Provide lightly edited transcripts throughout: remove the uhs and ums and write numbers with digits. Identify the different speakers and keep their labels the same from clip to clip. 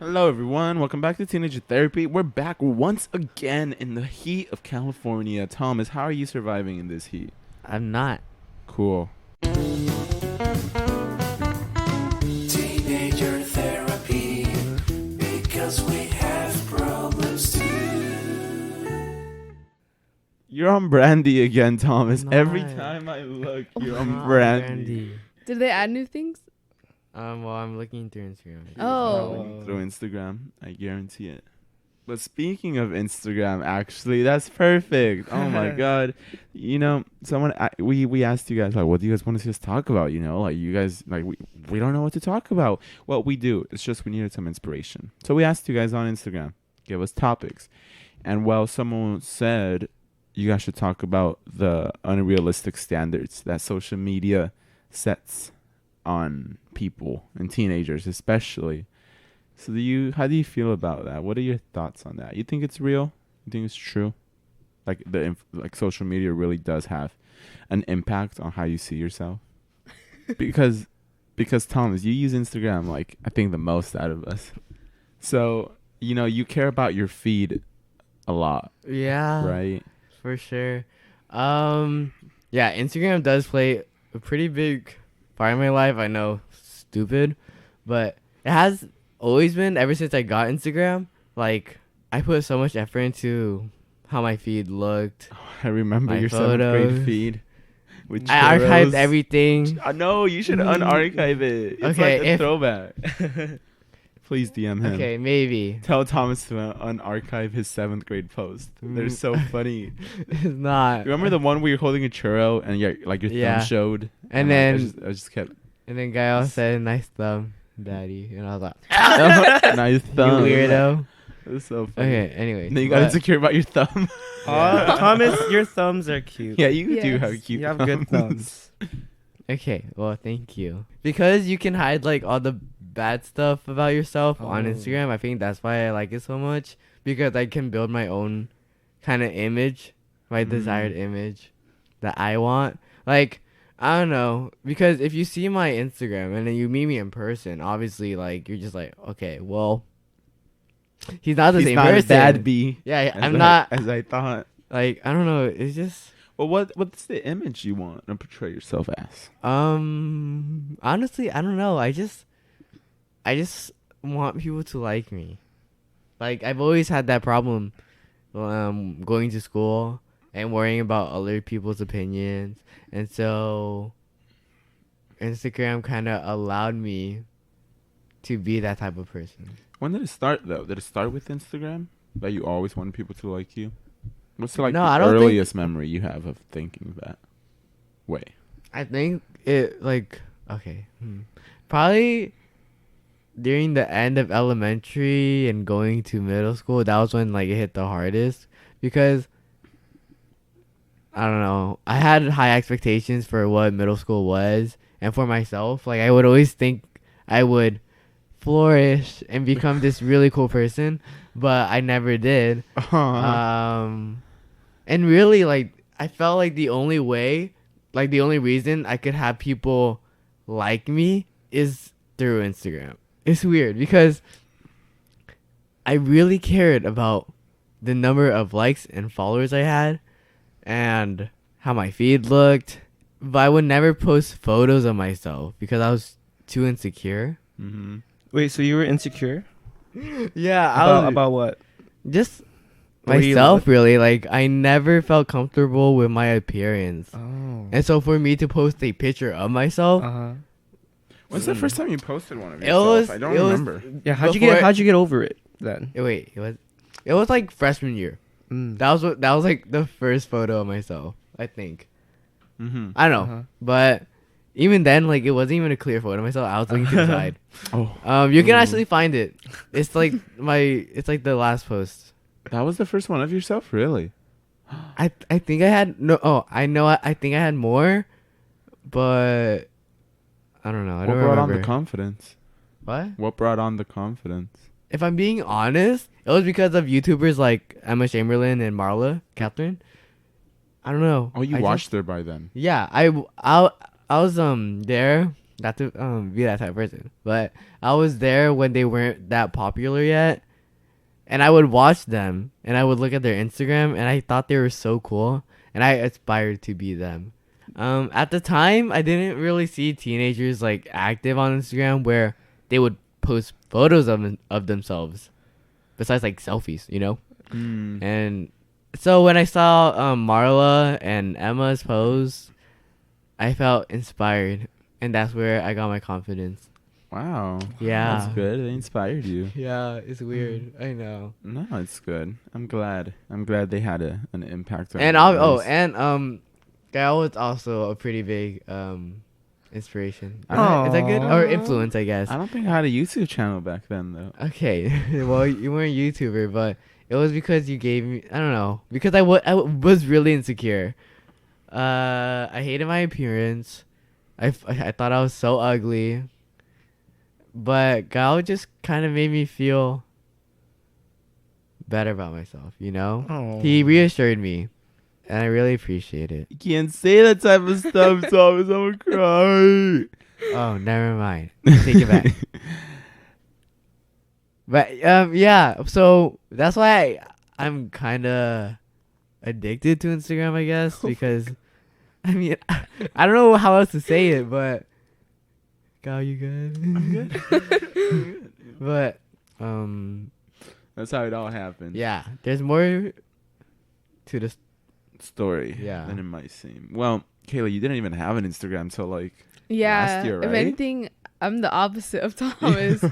Speaker 1: Hello, everyone. Welcome back to Teenager Therapy. We're back once again in the heat of California. Thomas, how are you surviving in this heat?
Speaker 2: I'm not.
Speaker 1: Cool.
Speaker 3: Teenager therapy, because we have problems too.
Speaker 1: You're on Brandy again, Thomas.
Speaker 2: Not.
Speaker 1: Every time I look, you're on
Speaker 2: Not
Speaker 1: Brandy.
Speaker 4: Did they add new things?
Speaker 2: Well, I'm looking through Instagram.
Speaker 4: Oh.
Speaker 1: Through Instagram, I guarantee it. But speaking of Instagram, actually, that's perfect. Oh my god, we asked you guys, like, what do you guys want to see us talk about? Like, you guys, like, we don't know what to talk about. Well, we do. It's just we needed some inspiration, so we asked you guys on Instagram, give us topics, and someone said you guys should talk about the unrealistic standards that social media sets on people and teenagers especially. So how do you feel about that? What are your thoughts on that? You think it's real? You think it's true? Like social media really does have an impact on how you see yourself? because Thomas, you use Instagram like I think the most out of us. So, you care about your feed a lot.
Speaker 2: Yeah.
Speaker 1: Right?
Speaker 2: For sure. Yeah, Instagram does play a pretty big part of my life. I know, stupid, but it has always been ever since I got Instagram. Like, I put so much effort into how my feed looked.
Speaker 1: I remember
Speaker 2: My
Speaker 1: your
Speaker 2: photos.
Speaker 1: 7th grade feed. With
Speaker 2: I archived
Speaker 1: churros.
Speaker 2: everything.
Speaker 1: No, you should unarchive it. It's
Speaker 2: Okay,
Speaker 1: like a throwback. Please DM him.
Speaker 2: Okay, maybe.
Speaker 1: Tell Thomas to unarchive his 7th grade post. They're so funny.
Speaker 2: It's not.
Speaker 1: Remember the one where you're holding a churro and your
Speaker 2: Yeah.
Speaker 1: thumb showed?
Speaker 2: And
Speaker 1: like,
Speaker 2: then
Speaker 1: I just kept
Speaker 2: and then Gael said, "Nice thumb, daddy," and I was like,
Speaker 1: nice
Speaker 2: "You
Speaker 1: thumb.
Speaker 2: weirdo."
Speaker 1: It was so funny.
Speaker 2: Okay. Anyway.
Speaker 1: Then you got insecure about your thumb.
Speaker 5: Thomas, your thumbs are cute.
Speaker 1: Yeah, you do
Speaker 4: Yes.
Speaker 1: have cute.
Speaker 5: You have good thumbs.
Speaker 2: Okay, well, thank you. Because you can hide like all the bad stuff about yourself on
Speaker 5: Oh.
Speaker 2: Instagram. I think that's why I like it so much, because I can build my own kind of image, my desired image that I want. Like, I don't know, because if you see my Instagram and then you meet me in person, obviously, like, you're just like, okay, well, he's not the
Speaker 1: He's
Speaker 2: same
Speaker 1: not
Speaker 2: person.
Speaker 1: a bad B.
Speaker 2: Yeah,
Speaker 1: as
Speaker 2: I'm
Speaker 1: I-
Speaker 2: not.
Speaker 1: as I thought.
Speaker 2: Like, I don't know. It's just.
Speaker 1: Well, what's the image you want to portray yourself as?
Speaker 2: Honestly, I don't know. I just want people to like me. Like, I've always had that problem, going to school and worrying about other people's opinions, and so Instagram kind of allowed me to be that type of person.
Speaker 1: When did it start, though? Did it start with Instagram? That you always wanted people to like you? What's
Speaker 2: No,
Speaker 1: the
Speaker 2: I don't
Speaker 1: earliest memory you have of thinking that way?
Speaker 2: I think it probably during the end of elementary and going to middle school. That was when like it hit the hardest, because I don't know, I had high expectations for what middle school was, and for myself, like I would always think I would flourish and become this really cool person, but I never did. And really, like, I felt like the only reason I could have people like me is through Instagram. It's weird because I really cared about the number of likes and followers I had and how my feed looked, but I would never post photos of myself because I was too insecure.
Speaker 1: Mm-hmm.
Speaker 5: Wait, so you were insecure?
Speaker 2: Yeah,
Speaker 5: About what?
Speaker 2: just
Speaker 5: What do you
Speaker 2: myself, really. Like, I never felt comfortable with my appearance.
Speaker 5: Oh.
Speaker 2: And so for me to post a picture of myself,
Speaker 5: Uh-huh.
Speaker 1: When's the first time you posted one of
Speaker 2: It
Speaker 1: yourself?
Speaker 2: was-
Speaker 1: I don't
Speaker 2: it was-
Speaker 1: remember.
Speaker 5: Yeah, how'd you
Speaker 2: Before-
Speaker 5: get over it then?
Speaker 2: it was like freshman year. That was like the first photo of myself, I think.
Speaker 1: Mm-hmm.
Speaker 2: I don't know.
Speaker 5: Uh-huh.
Speaker 2: But even then, like, it wasn't even a clear photo of myself. I was looking to the side.
Speaker 1: Oh,
Speaker 2: You can actually find it. It's like the last post.
Speaker 1: that was the first one of yourself, really?
Speaker 2: I think I had I think I had more, but I don't know. I
Speaker 1: What
Speaker 2: don't
Speaker 1: brought
Speaker 2: remember.
Speaker 1: on the confidence?
Speaker 2: What?
Speaker 1: What brought on the confidence?
Speaker 2: If I'm being honest, it was because of YouTubers like Emma Chamberlain and Marla Catherine. I don't know.
Speaker 1: Oh, you
Speaker 2: I
Speaker 1: watched her by then.
Speaker 2: Yeah, I was there not to be that type of person, but I was there when they weren't that popular yet, and I would watch them and I would look at their Instagram and I thought they were so cool and I aspired to be them. At the time, I didn't really see teenagers like active on Instagram where they would post photos of themselves, besides like selfies, you know. And so when I saw Marla and Emma's post, I felt inspired, and that's where I got my confidence.
Speaker 1: Wow.
Speaker 2: Yeah.
Speaker 1: That's good. They inspired you.
Speaker 2: Yeah, it's weird. I know.
Speaker 1: No, it's good. I'm glad. they had an impact on
Speaker 2: And
Speaker 1: you.
Speaker 2: Gail was also a pretty big inspiration.
Speaker 1: Aw.
Speaker 2: Is that good? Or influence, I guess.
Speaker 1: I don't think I had a YouTube channel back then though.
Speaker 2: Okay. Well, you weren't a YouTuber, but it was because you gave me, I don't know, because I was really insecure. I hated my appearance. I thought I was so ugly. But Gal just kind of made me feel better about myself, you know?
Speaker 5: Oh.
Speaker 2: He reassured me, and I really appreciate it.
Speaker 1: You can't say that type of stuff, Thomas. I'm gonna cry.
Speaker 2: Oh, never mind. Take it back. But yeah, so that's why I'm kind of addicted to Instagram, I guess, because I mean, I don't know how else to say it, but Gal, you good?
Speaker 1: I'm good.
Speaker 2: But
Speaker 1: That's how it all happened.
Speaker 2: yeah, there's more to this.
Speaker 1: Story.
Speaker 2: Yeah.
Speaker 1: Than it might seem. Well, Kayla, you didn't even have an Instagram till like
Speaker 4: Yeah.
Speaker 1: last year,
Speaker 4: If
Speaker 1: right?
Speaker 4: anything, I'm the opposite of Thomas.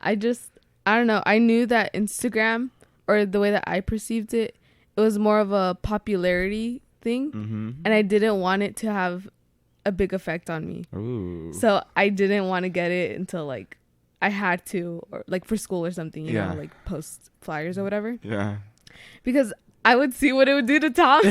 Speaker 4: I don't know. I knew that Instagram, or the way that I perceived it, it was more of a popularity thing,
Speaker 1: Mm-hmm.
Speaker 4: and I didn't want it to have a big effect on me.
Speaker 1: Ooh.
Speaker 4: So I didn't want to get it until like I had to, or like for school or something, you
Speaker 1: Yeah.
Speaker 4: know, like post flyers or whatever.
Speaker 1: Yeah.
Speaker 4: Because I would see what it would do to Thomas,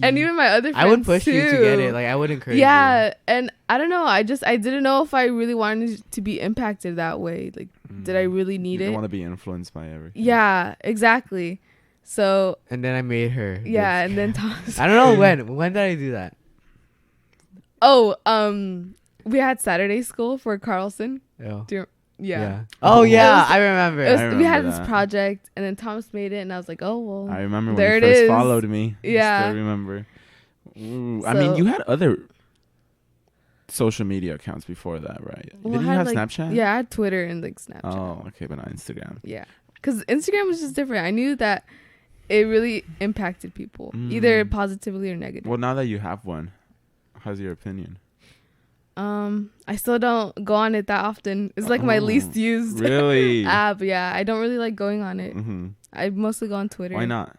Speaker 4: and even my other friends
Speaker 2: I would push you to get
Speaker 4: too.
Speaker 2: it. Like I would encourage you.
Speaker 4: Yeah, and I don't know. I didn't know if I really wanted to be impacted that way. Like, did I really
Speaker 1: You
Speaker 4: need
Speaker 1: don't
Speaker 4: it?
Speaker 1: want to be influenced by everything.
Speaker 4: Yeah, exactly. So
Speaker 2: And then I made her.
Speaker 4: yeah, and then Thomas.
Speaker 2: I don't know when. When did I do that?
Speaker 4: Oh, we had Saturday school for Carlson.
Speaker 2: Oh.
Speaker 4: Yeah.
Speaker 2: Oh yeah,
Speaker 4: It was-
Speaker 2: I remember.
Speaker 4: It was,
Speaker 1: I
Speaker 4: we had
Speaker 1: remember
Speaker 4: this
Speaker 1: that.
Speaker 4: project, and then Thomas made it, and I was like, oh well.
Speaker 1: I remember when
Speaker 4: There
Speaker 1: you
Speaker 4: it
Speaker 1: first
Speaker 4: is.
Speaker 1: followed me.
Speaker 4: Yeah.
Speaker 1: I still remember. Ooh, I mean,
Speaker 4: So-
Speaker 1: you had other social media accounts before that, right?
Speaker 4: Well,
Speaker 1: Didn't
Speaker 4: I
Speaker 1: you
Speaker 4: had,
Speaker 1: have
Speaker 4: like,
Speaker 1: Snapchat?
Speaker 4: Yeah, I had Twitter and like Snapchat.
Speaker 1: Oh, okay, but not Instagram.
Speaker 4: Yeah, because Instagram was just different. I knew that it really impacted people, either positively or negatively.
Speaker 1: Well, now that you have one, how's your opinion?
Speaker 4: I still don't go on it that often. It's like my
Speaker 1: Oh,
Speaker 4: least used
Speaker 1: Really?
Speaker 4: app. Yeah, I don't really like going on it.
Speaker 1: Mm-hmm.
Speaker 4: I mostly go on Twitter.
Speaker 1: Why not?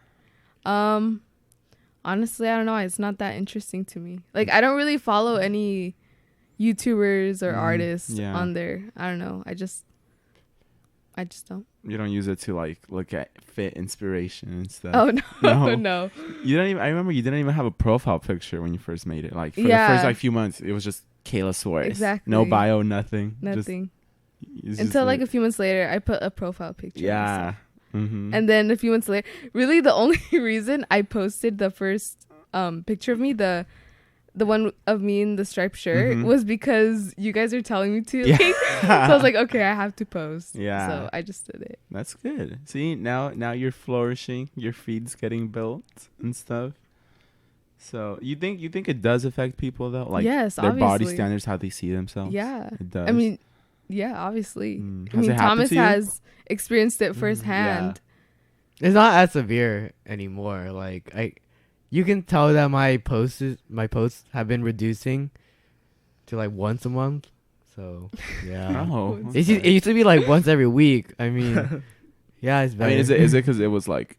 Speaker 4: Honestly, I don't know. It's not that interesting to me. Like, I don't really follow any YouTubers or artists
Speaker 1: yeah.
Speaker 4: on there. I don't know. I just don't.
Speaker 1: You don't use it to like look at fit inspiration and stuff.
Speaker 4: Oh no,
Speaker 1: No.
Speaker 4: no.
Speaker 1: You don't even. I remember you didn't even have a profile picture when you first made it. Like for the
Speaker 4: Yeah.
Speaker 1: first like few months, it was just Kayla Suarez.
Speaker 4: Exactly.
Speaker 1: No bio, nothing.
Speaker 4: Nothing.
Speaker 1: It's just
Speaker 4: Until like a few months later, I put a profile picture. of
Speaker 1: yeah.
Speaker 4: myself.
Speaker 1: Mm-hmm.
Speaker 4: And then a few months later, really the only reason I posted the first picture of me, the one of me in the striped shirt,
Speaker 1: Mhm.
Speaker 4: was because you guys are telling me to.
Speaker 1: Yeah.
Speaker 4: So I was like, okay, I have to post.
Speaker 1: Yeah.
Speaker 4: So I just did it.
Speaker 1: That's good. See, now you're flourishing. Your feed's getting built and stuff. So you think it does affect people though? Like
Speaker 4: Yes,
Speaker 1: their body
Speaker 4: obviously.
Speaker 1: standards, how they see themselves.
Speaker 4: Yeah.
Speaker 1: It does.
Speaker 4: I mean, yeah, obviously.
Speaker 1: Mm.
Speaker 4: I
Speaker 1: Has
Speaker 4: mean,
Speaker 1: it happened
Speaker 4: Thomas
Speaker 1: to you?
Speaker 4: has experienced it firsthand.
Speaker 2: It's not as severe anymore. Like you can tell that my posts have been reducing to like once a month. So yeah.
Speaker 1: Oh.
Speaker 4: It
Speaker 2: It used to be like once every week. I mean, yeah, it's
Speaker 1: I
Speaker 2: better.
Speaker 1: mean, is it because it was like,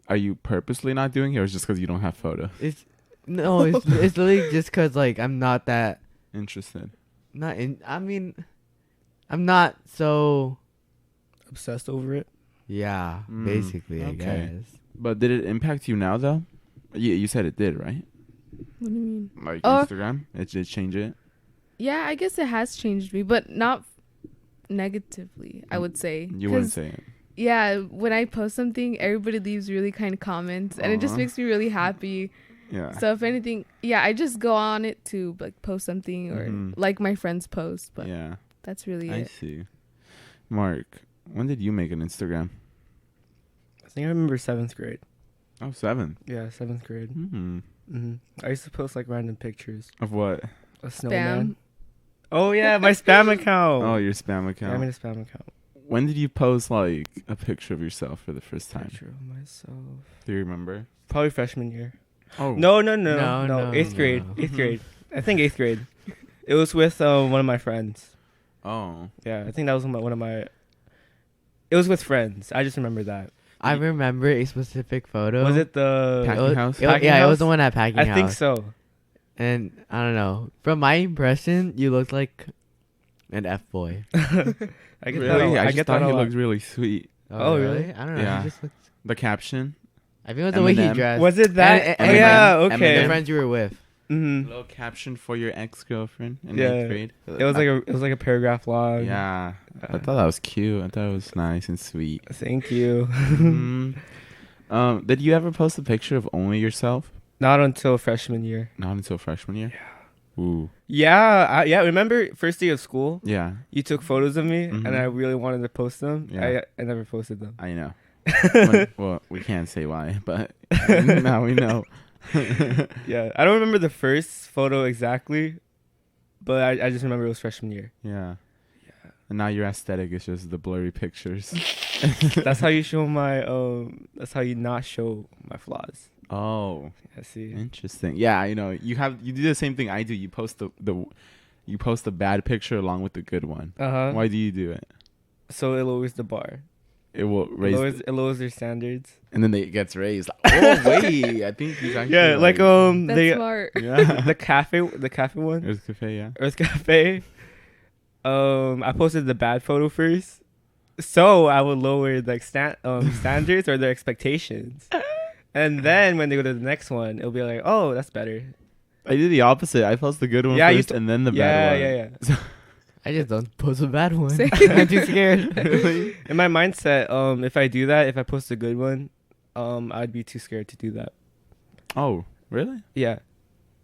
Speaker 1: are you purposely not doing it, or is it just because you don't have photos?
Speaker 2: It's literally just because like I'm not that
Speaker 1: Interested.
Speaker 2: not in. I mean, I'm not so.
Speaker 5: Obsessed over it.
Speaker 2: Yeah,
Speaker 1: Mm,
Speaker 2: basically, I
Speaker 1: okay.
Speaker 2: guess.
Speaker 1: But did it impact you now though? You said it did, right?
Speaker 4: What do you mean?
Speaker 1: Like
Speaker 4: Oh.
Speaker 1: Instagram, it did change it.
Speaker 4: Yeah, I guess it has changed me, but not negatively, I would say.
Speaker 1: You wouldn't
Speaker 4: 'Cause,
Speaker 1: say it.
Speaker 4: yeah, when I post something, everybody leaves really kind comments, and it just
Speaker 1: Aw.
Speaker 4: makes me really happy.
Speaker 1: Yeah.
Speaker 4: So if anything, yeah, I just go on it to like post something or
Speaker 1: Mhm.
Speaker 4: like my friends post, but
Speaker 1: Yeah.
Speaker 4: that's really
Speaker 1: I
Speaker 4: it.
Speaker 1: see. Mark, when did you make an Instagram?
Speaker 5: I think I remember 7th grade.
Speaker 1: Oh, 7.
Speaker 5: Yeah, 7th grade.
Speaker 1: Hmm.
Speaker 5: I used to post like random pictures.
Speaker 1: Of what?
Speaker 5: A snowman.
Speaker 4: Spam.
Speaker 5: Oh yeah, my spam account.
Speaker 1: Oh, your spam
Speaker 5: Yeah, I
Speaker 1: account.
Speaker 5: made a spam account.
Speaker 1: When did you post like a picture of yourself for the first time?
Speaker 5: Picture of myself.
Speaker 1: Do you remember?
Speaker 5: Probably freshman year.
Speaker 1: Oh.
Speaker 5: No.
Speaker 2: No,
Speaker 5: 8th grade.
Speaker 2: no.
Speaker 5: 8th grade. I think 8th grade. It was with one of my friends.
Speaker 1: Oh.
Speaker 5: Yeah, I think that was one of my. It was with friends. I just remember that.
Speaker 2: I remember a specific photo.
Speaker 5: Was it the?
Speaker 1: Packing
Speaker 2: It was,
Speaker 1: house?
Speaker 2: it was-
Speaker 5: Packing
Speaker 2: yeah, it
Speaker 5: house?
Speaker 2: was the one at Packing
Speaker 5: I
Speaker 2: House.
Speaker 5: think so.
Speaker 2: And I don't know. From my impression, you looked like an F boy.
Speaker 5: I get
Speaker 1: Really?
Speaker 5: that.
Speaker 1: I
Speaker 5: I
Speaker 1: just
Speaker 5: get
Speaker 1: thought
Speaker 5: that a
Speaker 1: he
Speaker 5: lot.
Speaker 1: looked really sweet.
Speaker 5: Oh, really?
Speaker 2: I don't know.
Speaker 1: Yeah.
Speaker 2: He just looked,
Speaker 1: The caption.
Speaker 2: I think it was the way he
Speaker 1: Eminem.
Speaker 2: dressed.
Speaker 5: Was it that?
Speaker 2: And-
Speaker 5: Oh yeah.
Speaker 1: Eminem.
Speaker 5: Okay.
Speaker 2: The friends you were with.
Speaker 5: hmm
Speaker 1: Little caption for your ex-girlfriend in
Speaker 5: Yeah.
Speaker 1: 8th grade.
Speaker 5: It was like a paragraph long.
Speaker 1: Yeah. I thought that was cute. I thought it was nice and sweet.
Speaker 5: Thank you.
Speaker 1: Mhm. Did you ever post a picture of only yourself?
Speaker 5: Not until freshman year.
Speaker 1: Not until freshman year. Yeah. Ooh.
Speaker 5: Yeah. Remember first day of school?
Speaker 1: Yeah.
Speaker 5: You took photos of me,
Speaker 1: Mhm.
Speaker 5: and I really wanted to post them.
Speaker 1: Yeah.
Speaker 5: I never posted them.
Speaker 1: I know. Well, we can't say why, but now we know.
Speaker 5: Yeah, I don't remember the first photo exactly, but I just remember it was freshman year.
Speaker 1: Yeah. And now your aesthetic is just the blurry pictures.
Speaker 5: That's how you show my That's how you not show my flaws.
Speaker 1: Oh,
Speaker 5: I see.
Speaker 1: interesting. Yeah, you do the same thing I do. You post you post the bad picture along with the good one. Why do you do it?
Speaker 5: So it lowers the bar.
Speaker 1: It will raise,
Speaker 5: It lowers their standards.
Speaker 1: and then it gets raised. Oh wait, I think he's actually
Speaker 5: Yeah, like
Speaker 4: That's
Speaker 5: the
Speaker 4: smart.
Speaker 1: yeah.
Speaker 5: the cafe one,
Speaker 1: Earth Cafe, yeah.
Speaker 5: Earth Cafe. I posted the bad photo first, so I would lower like standards or their expectations, and then when they go to the next one, it'll be like, oh, that's better.
Speaker 1: I did the opposite. I post the good one
Speaker 5: Yeah, you
Speaker 1: first, and then the bad one.
Speaker 5: Yeah.
Speaker 2: I just don't post a bad one.
Speaker 4: Same.
Speaker 2: I'm too scared.
Speaker 5: In my mindset, if I do that, if I post a good one, I'd be too scared to do that.
Speaker 1: Oh, really?
Speaker 5: Yeah,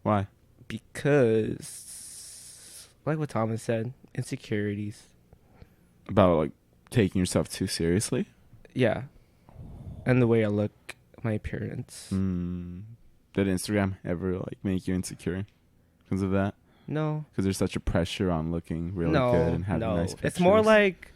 Speaker 1: Why?
Speaker 5: because like what Thomas said, insecurities.
Speaker 1: About like taking yourself too seriously?
Speaker 5: Yeah, and the way I look, my appearance.
Speaker 1: Did Instagram ever like make you insecure because of that?
Speaker 5: No,
Speaker 1: Because there's such a pressure on looking really
Speaker 5: no,
Speaker 1: good and having
Speaker 5: no.
Speaker 1: nice pictures.
Speaker 5: It's more like,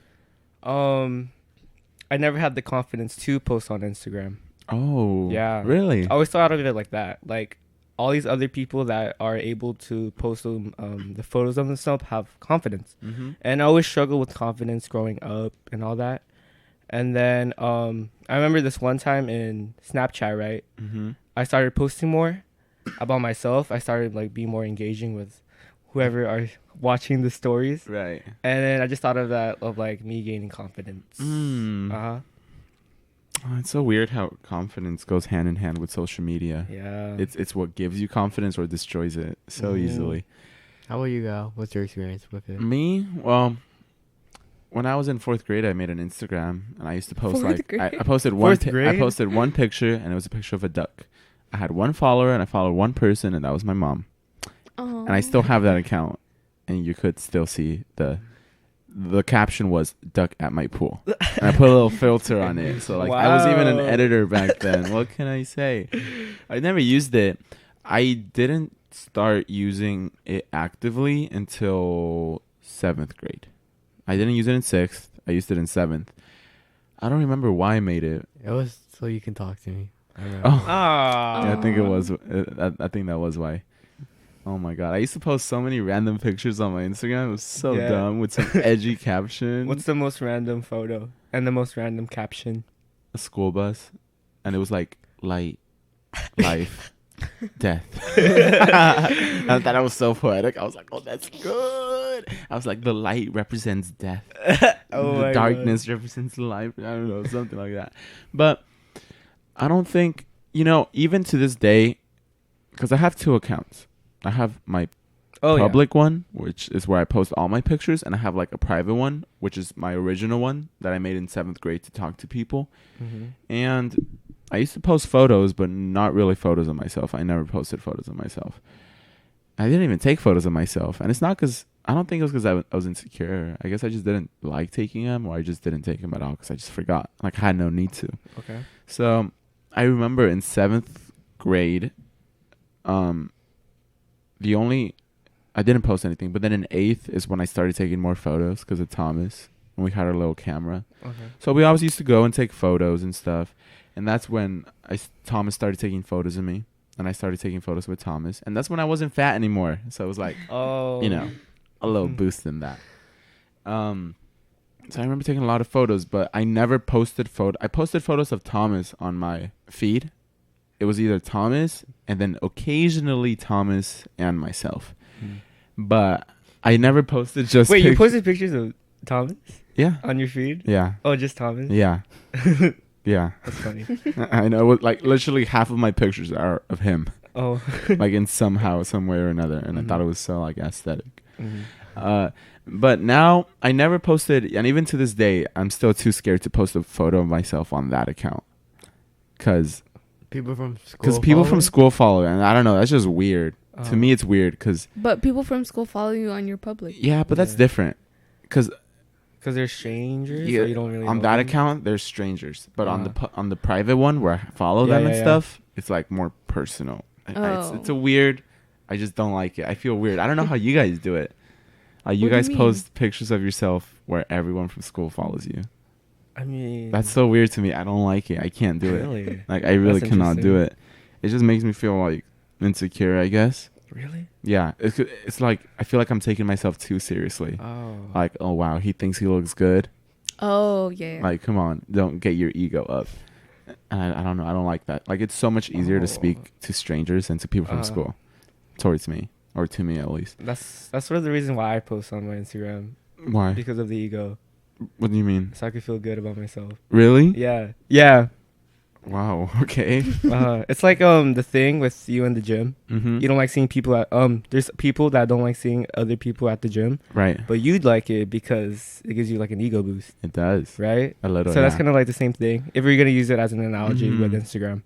Speaker 5: I never had the confidence to post on Instagram.
Speaker 1: Oh,
Speaker 5: Yeah.
Speaker 1: really?
Speaker 5: I always thought of it like that. Like all these other people that are able to post the photos of themselves have confidence,
Speaker 1: Mm-hmm.
Speaker 5: and I always struggled with confidence growing up and all that. And then I remember this one time in Snapchat, right?
Speaker 1: Mm-hmm.
Speaker 5: I started posting more about myself. I started like being more engaging with whoever are watching the stories,
Speaker 1: Right.
Speaker 5: and then I just thought of that of like me gaining confidence.
Speaker 1: Oh, it's so weird how confidence goes hand in hand with social media.
Speaker 5: Yeah.
Speaker 1: It's what gives you confidence or destroys it so
Speaker 5: Mhm.
Speaker 1: easily.
Speaker 2: How about you, go? What's your experience with it?
Speaker 1: Me? Well, when I was in 4th grade, I made an Instagram, and I used to post
Speaker 4: Fourth
Speaker 1: like
Speaker 4: grade?
Speaker 1: I posted one.
Speaker 5: Fourth
Speaker 1: I
Speaker 5: grade?
Speaker 1: posted one picture, and it was a picture of a duck. I had one follower, and I followed one person, and that was my mom. And I still have that account, and you could still see the caption was "duck at my pool," and I put a little filter on it. So like I was even an
Speaker 5: Wow.
Speaker 1: editor back then. What can I say? I never used it. I didn't start using it actively until 7th grade. I didn't use it in 6th. I used it in 7th. I don't remember why I made it.
Speaker 2: It was so you can talk to me. I don't know.
Speaker 1: Oh,
Speaker 5: Ah.
Speaker 1: yeah, I think it was. I think that was why. Oh my god! I used to post so many random pictures on my Instagram. It was so
Speaker 5: Yeah.
Speaker 1: dumb with some edgy caption.
Speaker 5: What's the most random photo and the most random caption?
Speaker 1: A school bus, and it was like light, life, death. I thought I was so poetic. I was like, "Oh, that's good." I was like, "The light represents death.
Speaker 5: Oh
Speaker 1: The
Speaker 5: my
Speaker 1: darkness represents life." I don't know, something like that. But I don't think even to this day, because I have 2 accounts. I have my
Speaker 5: Oh
Speaker 1: public one, which is where I post all my pictures, and I have like a private one, which is my original one that I made in 7th grade to talk to people.
Speaker 5: yeah. Mm-hmm.
Speaker 1: And I used to post photos, but not really photos of myself. I never posted photos of myself. I didn't even take photos of myself. And it's not because, I don't think it was because I was insecure. I guess I just didn't like taking them, or I just didn't take them at all because I just forgot. Like, I had no need to.
Speaker 5: Okay.
Speaker 1: So I remember in 7th grade, I didn't post anything, but then in 8th is when I started taking more photos because of Thomas, and we had our little camera.
Speaker 5: Okay.
Speaker 1: So we always used to go and take photos and stuff, and that's when Thomas started taking photos of me, and I started taking photos with Thomas, and that's when I wasn't fat anymore. So it was like,
Speaker 5: Oh.
Speaker 1: you know, a little boost in that. So I remember taking a lot of photos, but I never posted I posted photos of Thomas on my feed. It was either Thomas and then occasionally Thomas and myself. But I never posted just
Speaker 5: Wait, you posted pictures of Thomas
Speaker 1: Yeah.
Speaker 5: on your feed?
Speaker 1: Yeah.
Speaker 5: Oh, just Thomas?
Speaker 1: Yeah. Yeah.
Speaker 5: That's funny.
Speaker 1: I know, like literally half of my pictures are of him,
Speaker 5: Oh.
Speaker 1: like in some way or another, and I thought it was so like aesthetic.
Speaker 5: Mhm.
Speaker 1: But now I never posted, and even to this day, I'm still too scared to post a photo of myself on that account, because
Speaker 2: People from school.
Speaker 1: people from school follow, and I don't know, that's just weird. To me, it's weird because
Speaker 4: But people from school follow you on your public.
Speaker 1: yeah, but that's
Speaker 5: Yeah.
Speaker 1: different. Because
Speaker 5: They're strangers?
Speaker 1: yeah,
Speaker 5: Or you don't really
Speaker 1: on
Speaker 5: know
Speaker 1: that
Speaker 5: them?
Speaker 1: account, they're strangers, but on
Speaker 5: Uh-huh.
Speaker 1: on the private one where I follow
Speaker 5: Yeah,
Speaker 1: them and
Speaker 5: yeah, yeah.
Speaker 1: stuff, it's like more personal. It's a weird. I just don't like it. I feel weird. I don't know how you guys do it. You
Speaker 4: What do you
Speaker 1: guys
Speaker 4: mean?
Speaker 1: post pictures of yourself where everyone from school follows you.
Speaker 5: I mean,
Speaker 1: That's so weird to me. I don't like it. I can't do it.
Speaker 5: Really?
Speaker 1: Like I really
Speaker 5: That's
Speaker 1: cannot do
Speaker 5: interesting.
Speaker 1: it. It just makes me feel like insecure, I guess.
Speaker 5: Really?
Speaker 1: Yeah, it's like I feel like I'm taking myself too seriously.
Speaker 5: Oh.
Speaker 1: Like, oh wow, he thinks he looks good.
Speaker 4: Oh yeah.
Speaker 1: Like, come on, don't get your ego up. And I don't know. I don't like that. Like, it's so much easier to
Speaker 5: Oh.
Speaker 1: speak to strangers than to people from school, towards me, or to me at least.
Speaker 5: That's sort of the reason why I post on my Instagram.
Speaker 1: Why?
Speaker 5: Because of the ego.
Speaker 1: What do you mean?
Speaker 5: So I could feel good about myself.
Speaker 1: Really?
Speaker 5: Yeah. Yeah.
Speaker 1: Wow. Okay.
Speaker 5: It's like the thing with you in the gym.
Speaker 1: Mm-hmm.
Speaker 5: You don't like seeing people at there's people that don't like seeing other people at the gym,
Speaker 1: Right.
Speaker 5: but you'd like it because it gives you like an ego boost,
Speaker 1: It does.
Speaker 5: right?
Speaker 1: A little.
Speaker 5: So that's
Speaker 1: yeah.
Speaker 5: kind of like the same thing. If you're gonna use it as an analogy with
Speaker 1: Mhm.
Speaker 5: Instagram.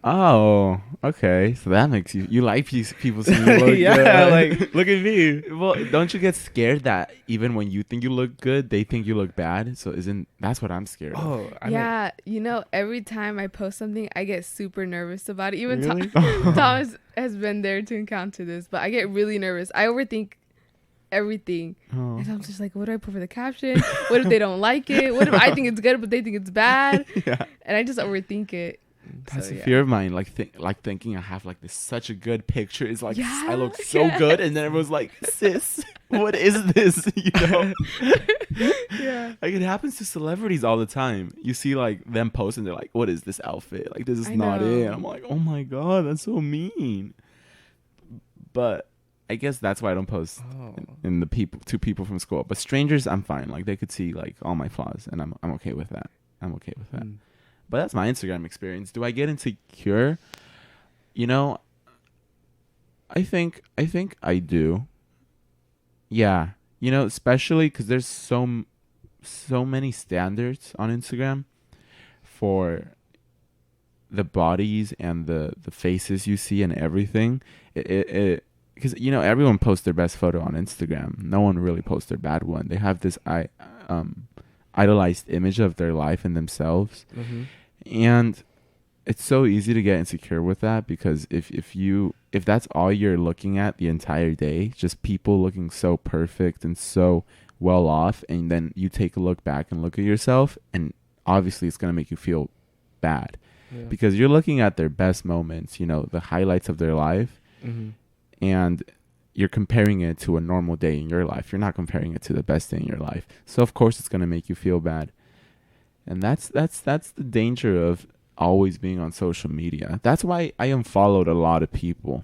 Speaker 1: Oh, okay. So that makes you like people seeing you look
Speaker 5: Yeah,
Speaker 1: good.
Speaker 5: like look at me.
Speaker 1: Well, don't you get scared that even when you think you look good, they think you look bad? So that's what I'm scared of.
Speaker 5: Oh,
Speaker 4: Yeah, you know, every time I post something, I get super nervous about it. Even
Speaker 5: Really?
Speaker 4: Thomas has been there to encounter this, but I get really nervous. I overthink everything.
Speaker 1: Oh.
Speaker 4: And I'm just like, what do I put for the caption? What if they don't like it? What if I think it's good, but they think it's bad?
Speaker 1: Yeah.
Speaker 4: And I just overthink it.
Speaker 1: That's
Speaker 4: So,
Speaker 1: a
Speaker 4: yeah.
Speaker 1: fear of mine. Like thinking I have like this such a good picture is like I look
Speaker 4: Yeah,
Speaker 1: so
Speaker 4: yeah.
Speaker 1: good, and then everyone's like, "Sis, what is this?" You know.
Speaker 4: Yeah.
Speaker 1: Like it happens to celebrities all the time. You see like them post and they're like, "What is this outfit? Like this is
Speaker 4: I
Speaker 1: not it."
Speaker 4: know.
Speaker 1: And I'm like, "Oh my god, that's so mean." But I guess that's why I don't post
Speaker 5: Oh.
Speaker 1: in the people from school. But strangers, I'm fine. Like they could see like all my flaws, and I'm okay with that. I'm okay with that.
Speaker 5: Mm.
Speaker 1: But that's my Instagram experience. Do I get insecure? You know, I think I do. Yeah, you know, especially because there's so many standards on Instagram for the bodies and the faces you see and everything. It because you know everyone posts their best photo on Instagram. No one really posts their bad one. They have this idolized image of their life and themselves.
Speaker 5: Mm-hmm.
Speaker 1: And it's so easy to get insecure with that because if that's all you're looking at the entire day, just people looking so perfect and so well off, and then you take a look back and look at yourself, and obviously it's going to make you feel bad
Speaker 5: Yeah.
Speaker 1: because you're looking at their best moments, you know, the highlights of their life,
Speaker 5: Mm-hmm.
Speaker 1: and you're comparing it to a normal day in your life. You're not comparing it to the best day in your life. So of course it's going to make you feel bad. And that's the danger of always being on social media. That's why I unfollowed a lot of people.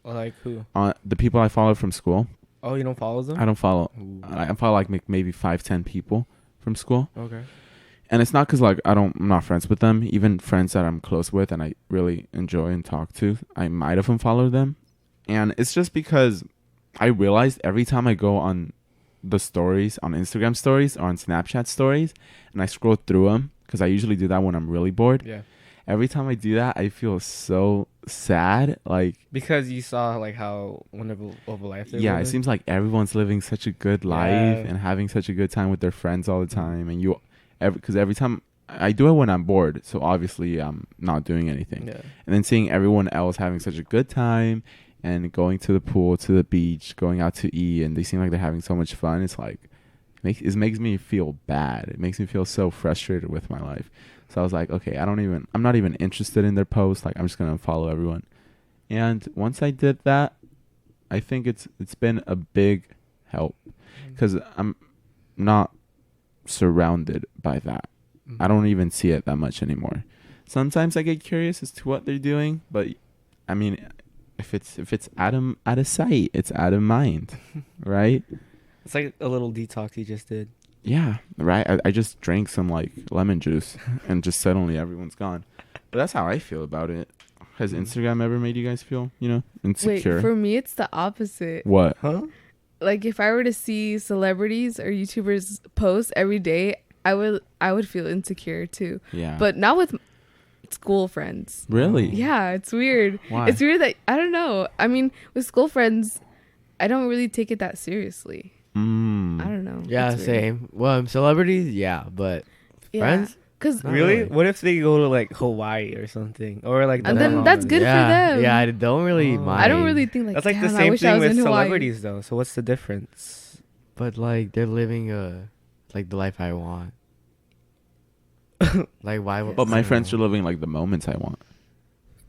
Speaker 5: Like who?
Speaker 1: The people I followed from school,
Speaker 5: Oh, you don't follow them?
Speaker 1: I don't follow.
Speaker 5: Ooh.
Speaker 1: I follow like maybe 5-10 people from school.
Speaker 5: Okay.
Speaker 1: And it's not because like I'm not friends with them. Even friends that I'm close with and I really enjoy and talk to, I might have unfollowed them. And it's just because I realized every time I go on the stories, on Instagram stories or on Snapchat stories, and I scroll through them, because I usually do that when I'm really bored.
Speaker 5: Yeah.
Speaker 1: every time I do that, I feel so sad. Like,
Speaker 5: Because you saw like how wonderful of a life they're
Speaker 1: yeah, it
Speaker 5: living.
Speaker 1: seems like everyone's living such a good life
Speaker 5: Yeah.
Speaker 1: and having such a good time with their friends all the time. And because every time I do it when I'm bored, so obviously I'm not doing anything.
Speaker 5: Yeah.
Speaker 1: And then seeing everyone else having such a good time and going to the pool, to the beach, going out to eat, and they seem like they're having so much fun. It's like, it makes me feel bad. It makes me feel so frustrated with my life. So I was like, okay, I'm not even interested in their posts. Like, I'm just going to unfollow everyone. And once I did that, I think it's been a big help because I'm not surrounded by that. I don't even see it that much anymore. Sometimes I get curious as to what they're doing, but I mean, if it's out of sight, it's out of mind, right?
Speaker 5: It's like a little detox you just did.
Speaker 1: Yeah, right. I just drank some like lemon juice, and just suddenly everyone's gone. But that's how I feel about it. Has Instagram ever made you guys feel, insecure?
Speaker 4: Wait, for me, it's the opposite.
Speaker 1: What?
Speaker 5: Huh?
Speaker 4: Like, if I were to see celebrities or YouTubers post every day, I would feel insecure too.
Speaker 1: Yeah.
Speaker 4: But not with school friends.
Speaker 1: really?
Speaker 4: Yeah, it's weird.
Speaker 1: Why?
Speaker 4: It's weird that I don't know. I mean, with school friends, I don't really take it that seriously. I don't know.
Speaker 2: Yeah,
Speaker 4: It's weird.
Speaker 2: same. Well, celebrities, yeah, but friends?
Speaker 4: Because
Speaker 2: Not
Speaker 5: Really?
Speaker 2: really.
Speaker 5: What if they go to like Hawaii or something, or like?
Speaker 4: And
Speaker 5: the
Speaker 4: then
Speaker 5: Bahamas?
Speaker 4: that's good for
Speaker 2: yeah,
Speaker 4: them.
Speaker 2: Yeah, I don't really
Speaker 5: Oh.
Speaker 2: mind.
Speaker 4: I don't really think like
Speaker 5: That's like the
Speaker 4: "Damn, I
Speaker 5: same
Speaker 4: wish I
Speaker 5: thing
Speaker 4: was
Speaker 5: with
Speaker 4: in Hawaii."
Speaker 5: celebrities, though. So what's the difference?
Speaker 2: But like they're living like the life I want. Like why?
Speaker 4: Yes.
Speaker 1: But my friends are living like the moments I want.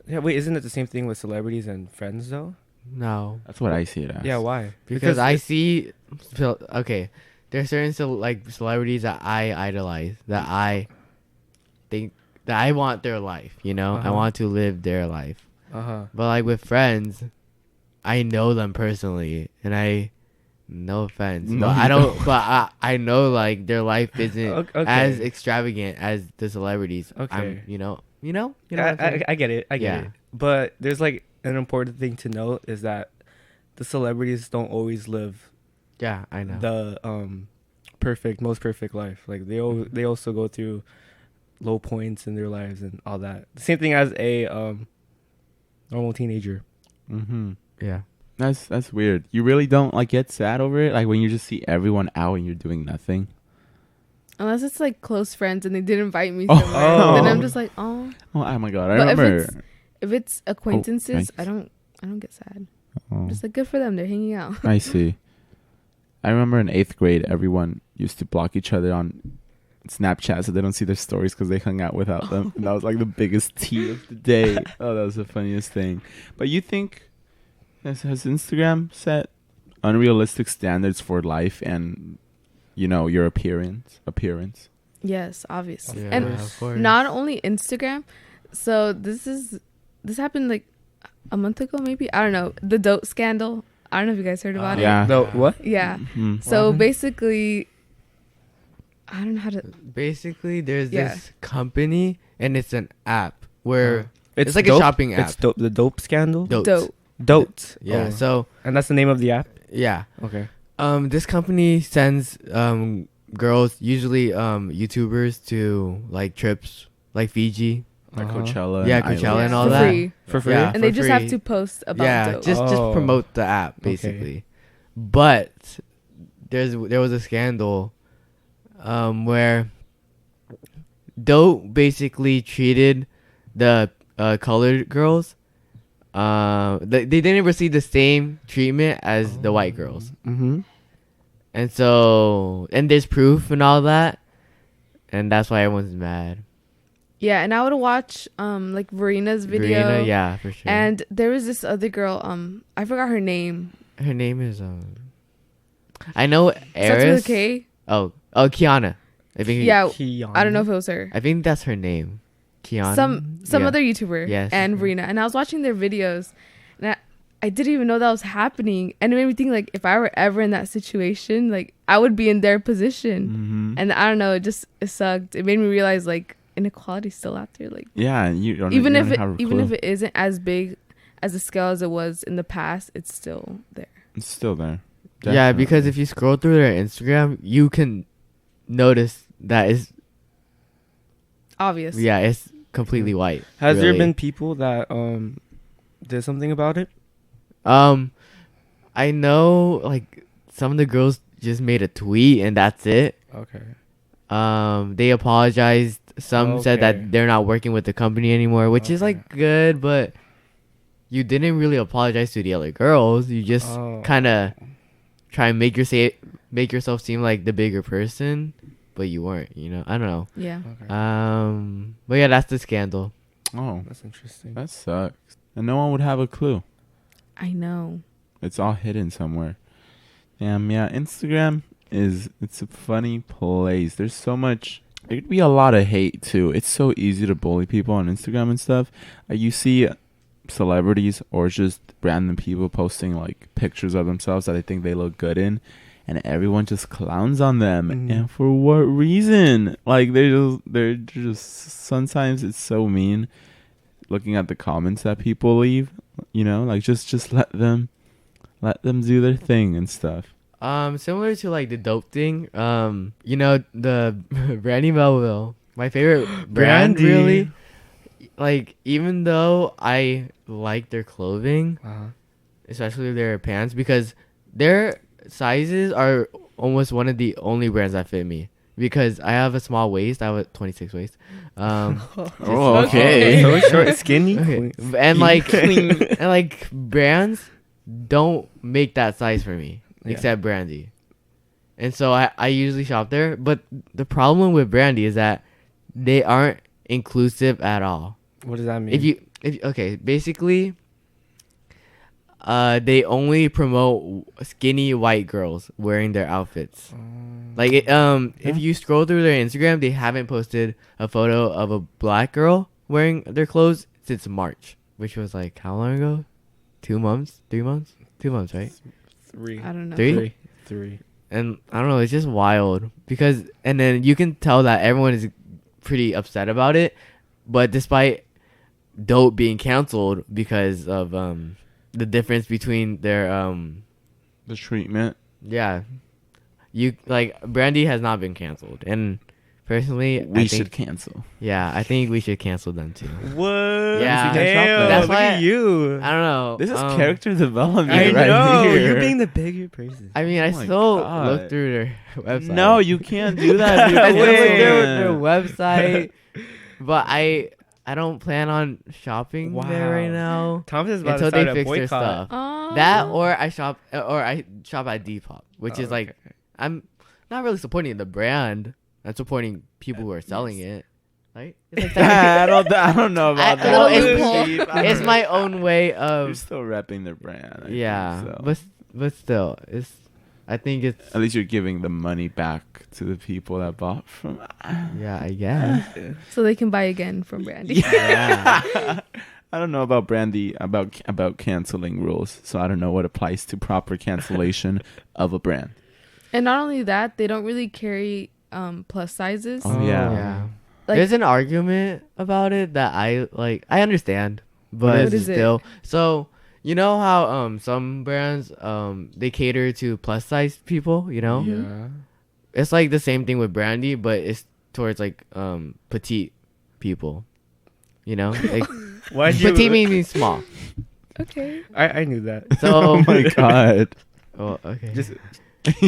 Speaker 5: Yeah, wait, isn't it the same thing with celebrities and friends though?
Speaker 2: No,
Speaker 1: That's what I see it as.
Speaker 5: Yeah, why?
Speaker 2: because I
Speaker 5: it's-
Speaker 2: see. Okay, there's certain celebrities that I idolize, that I think that I want their life. I
Speaker 5: Uh-huh.
Speaker 2: want to live their life.
Speaker 5: Uh-huh.
Speaker 2: But like with friends, I know them personally, and no offense,
Speaker 1: No,
Speaker 2: but
Speaker 1: you
Speaker 2: I don't.
Speaker 1: don't.
Speaker 2: But I know like their life isn't
Speaker 5: Okay.
Speaker 2: as extravagant as the celebrities.
Speaker 5: Okay.
Speaker 2: You know what I'm
Speaker 5: Yeah,
Speaker 2: saying?
Speaker 5: I get it. I get
Speaker 2: Yeah.
Speaker 5: it. But there's like an important thing to note is that the celebrities don't always live
Speaker 2: Yeah, I know.
Speaker 5: the most perfect life. Like they also go through low points in their lives and all that. The same thing as a normal teenager.
Speaker 1: Mm-hmm.
Speaker 2: Yeah.
Speaker 1: That's weird. You really don't like get sad over it, like when you just see everyone out and you're doing nothing.
Speaker 4: Unless it's like close friends and they did invite me
Speaker 1: Oh.
Speaker 4: somewhere, then I'm
Speaker 1: Oh.
Speaker 4: just like, oh.
Speaker 1: Oh my god! I
Speaker 4: But
Speaker 1: remember.
Speaker 4: if it's acquaintances,
Speaker 1: thanks.
Speaker 4: I don't get sad.
Speaker 1: Oh,
Speaker 4: I'm just like, good for them. They're hanging out.
Speaker 1: I see. I remember in 8th grade, everyone used to block each other on Snapchat so they don't see their stories because they hung out without them. And that was like the biggest tea of the day. Oh, that was the funniest thing. But you think has Instagram set unrealistic standards for life and your appearance?
Speaker 4: Yes, obviously.
Speaker 2: Yeah,
Speaker 4: And
Speaker 2: of course.
Speaker 4: not only Instagram. So this happened like a month ago, maybe. I don't know. The dope scandal. I don't know if you guys heard about
Speaker 1: Yeah.
Speaker 5: No, what?
Speaker 4: it. Yeah.
Speaker 1: Mhm.
Speaker 4: So
Speaker 2: happened?
Speaker 4: basically, I don't know how to.
Speaker 2: Basically, there's
Speaker 4: Yeah.
Speaker 2: this company, and it's an app where it's like
Speaker 5: dope?
Speaker 2: a shopping app.
Speaker 5: It's dope. The dope scandal.
Speaker 2: Dope.
Speaker 5: Dope.
Speaker 2: Yeah.
Speaker 5: Oh.
Speaker 2: So
Speaker 5: And that's the name of the app.
Speaker 2: yeah.
Speaker 5: Okay.
Speaker 2: This company sends girls, usually YouTubers, to like trips like Fiji.
Speaker 1: Like
Speaker 5: Uh-huh.
Speaker 1: Coachella.
Speaker 2: Yeah,
Speaker 1: and
Speaker 2: Coachella
Speaker 1: Islands.
Speaker 2: and all
Speaker 4: for
Speaker 2: that.
Speaker 4: free.
Speaker 5: For free.
Speaker 2: Yeah.
Speaker 4: And they
Speaker 2: for
Speaker 4: just have
Speaker 2: free.
Speaker 4: to post about
Speaker 2: Yeah,
Speaker 4: dope.
Speaker 2: just
Speaker 5: Oh.
Speaker 2: promote the app
Speaker 5: Okay.
Speaker 2: basically. But there was a scandal where Dope basically treated the colored girls. They didn't receive the same treatment as the white girls,
Speaker 5: Mm-hmm.
Speaker 2: and there's proof and all that, and that's why everyone's mad.
Speaker 4: Yeah, and I would watch like Verina's video.
Speaker 2: Verena, yeah, for sure.
Speaker 4: And there was this other girl, I forgot her name.
Speaker 2: her name is I know
Speaker 4: Starts with
Speaker 2: Eris.
Speaker 4: a K.
Speaker 2: Oh, Kiana. I think.
Speaker 4: Yeah, I don't know if it was her.
Speaker 2: I think that's her name. Kiana.
Speaker 4: Some
Speaker 2: Yeah.
Speaker 4: other YouTuber.
Speaker 2: Yes.
Speaker 4: And Verena. And I was watching their videos, and I didn't even know that was happening. And it made me think, like, if I were ever in that situation, like, I would be in their position.
Speaker 1: Mhm.
Speaker 4: And I don't know, it sucked. It made me realize, like, inequality's still out there. Like,
Speaker 1: Yeah, and you don't
Speaker 4: even
Speaker 1: you
Speaker 4: if
Speaker 1: don't have a
Speaker 4: even if
Speaker 1: clue.
Speaker 4: it isn't as big as a scale as it was in the past, it's still there.
Speaker 1: It's still there.
Speaker 2: Yeah, because
Speaker 1: Definitely.
Speaker 2: if you scroll through their Instagram, you can notice that it's
Speaker 4: Obvious.
Speaker 2: yeah, it's completely white.
Speaker 5: Has there
Speaker 2: really.
Speaker 5: been people that did something about it?
Speaker 2: I know like some of the girls just made a tweet and that's it.
Speaker 5: Okay.
Speaker 2: They apologized. Some said
Speaker 5: Okay.
Speaker 2: that they're not working with the company anymore, which is
Speaker 5: Okay.
Speaker 2: like good, but you didn't really apologize to the other girls. You just
Speaker 5: Oh.
Speaker 2: kind of try and make yourself seem like the bigger person, but you weren't. You know, I don't know.
Speaker 4: Yeah.
Speaker 5: Okay.
Speaker 2: But yeah, that's the scandal.
Speaker 1: Oh,
Speaker 5: That's interesting.
Speaker 1: that sucks. And no one would have a clue.
Speaker 4: I know.
Speaker 1: It's all hidden somewhere. Yeah, Instagram it's a funny place. There's so much. There could be a lot of hate too. It's so easy to bully people on Instagram and stuff. You see celebrities or just random people posting like pictures of themselves that they think they look good in, and everyone just clowns on them.
Speaker 5: Mhm.
Speaker 1: And for what reason? Like they're just sometimes it's so mean. Looking at the comments that people leave, like just let them do their thing and stuff.
Speaker 2: Similar to like the dope thing. The Brandy Melville, my favorite brand,
Speaker 5: Brandy.
Speaker 2: really. Like, even though I like their clothing,
Speaker 5: Uh-huh.
Speaker 2: especially their pants, because their sizes are almost one of the only brands that fit me. Because I have a small waist, I have a 26 waist.
Speaker 1: Oh, okay.
Speaker 5: So short, skinny.
Speaker 2: Okay. And like brands don't make that size for me,
Speaker 5: Yeah.
Speaker 2: except Brandy. And so I usually shop there. But the problem with Brandy is that they aren't inclusive at all.
Speaker 5: What does that mean?
Speaker 2: Basically, they only promote skinny white girls wearing their outfits. Like if you scroll through their Instagram, they haven't posted a photo of a black girl wearing their clothes since March, which was like how long ago? 2 months? 3 months? 2 months, right?
Speaker 5: 3.
Speaker 4: I don't know.
Speaker 2: Three? And I don't know, it's just wild and then you can tell that everyone is pretty upset about it, but despite Dope being canceled because of the difference between their
Speaker 1: The treatment.
Speaker 2: yeah, Brandy has not been canceled, and personally
Speaker 1: We should cancel.
Speaker 2: I think we should cancel them too.
Speaker 5: What?
Speaker 2: Yeah.
Speaker 5: Damn,
Speaker 2: That's
Speaker 5: look
Speaker 2: why
Speaker 5: at you.
Speaker 2: I don't know.
Speaker 1: This is character development
Speaker 5: I
Speaker 1: right
Speaker 5: know.
Speaker 1: here.
Speaker 5: You're being the bigger person.
Speaker 2: I mean, I
Speaker 1: Oh my
Speaker 2: still
Speaker 1: God.
Speaker 2: look through their website.
Speaker 1: No, you can't do that.
Speaker 2: I still look
Speaker 5: Wait.
Speaker 2: through their website, but I don't plan on shopping there right
Speaker 5: Wow.
Speaker 2: now
Speaker 5: Thomas is about
Speaker 2: until
Speaker 5: to
Speaker 2: they
Speaker 5: start a
Speaker 2: fix their
Speaker 5: boycott.
Speaker 2: stuff. That or I shop at Depop, which is like I'm not really supporting the brand. I'm supporting people who are selling it. Right? It's like
Speaker 1: I don't know about that.
Speaker 2: well,
Speaker 1: It's
Speaker 2: it's my own way
Speaker 1: You're
Speaker 2: of
Speaker 1: still repping their brand. I
Speaker 2: yeah,
Speaker 1: think so.
Speaker 2: but still, I think it's
Speaker 1: At least you're giving the money back to the people that bought from.
Speaker 2: yeah, I guess.
Speaker 4: So they can buy again from Brandy.
Speaker 2: Yeah.
Speaker 1: I don't know about Brandy about canceling rules, so I don't know what applies to proper cancellation of a brand.
Speaker 4: And not only that, they don't really carry plus sizes.
Speaker 1: Oh, yeah.
Speaker 2: Yeah.
Speaker 4: Like-
Speaker 2: There's an argument about it that I understand, but
Speaker 4: What is it?
Speaker 2: still. So, you know how some brands they cater to plus size people, you know?
Speaker 5: Yeah.
Speaker 2: It's like the same thing with Brandy, but it's towards like petite people. You know? Like
Speaker 5: Why'd you?
Speaker 2: petite means small.
Speaker 4: Okay.
Speaker 5: I knew that.
Speaker 2: So
Speaker 1: Oh my god.
Speaker 2: oh, okay.
Speaker 5: Just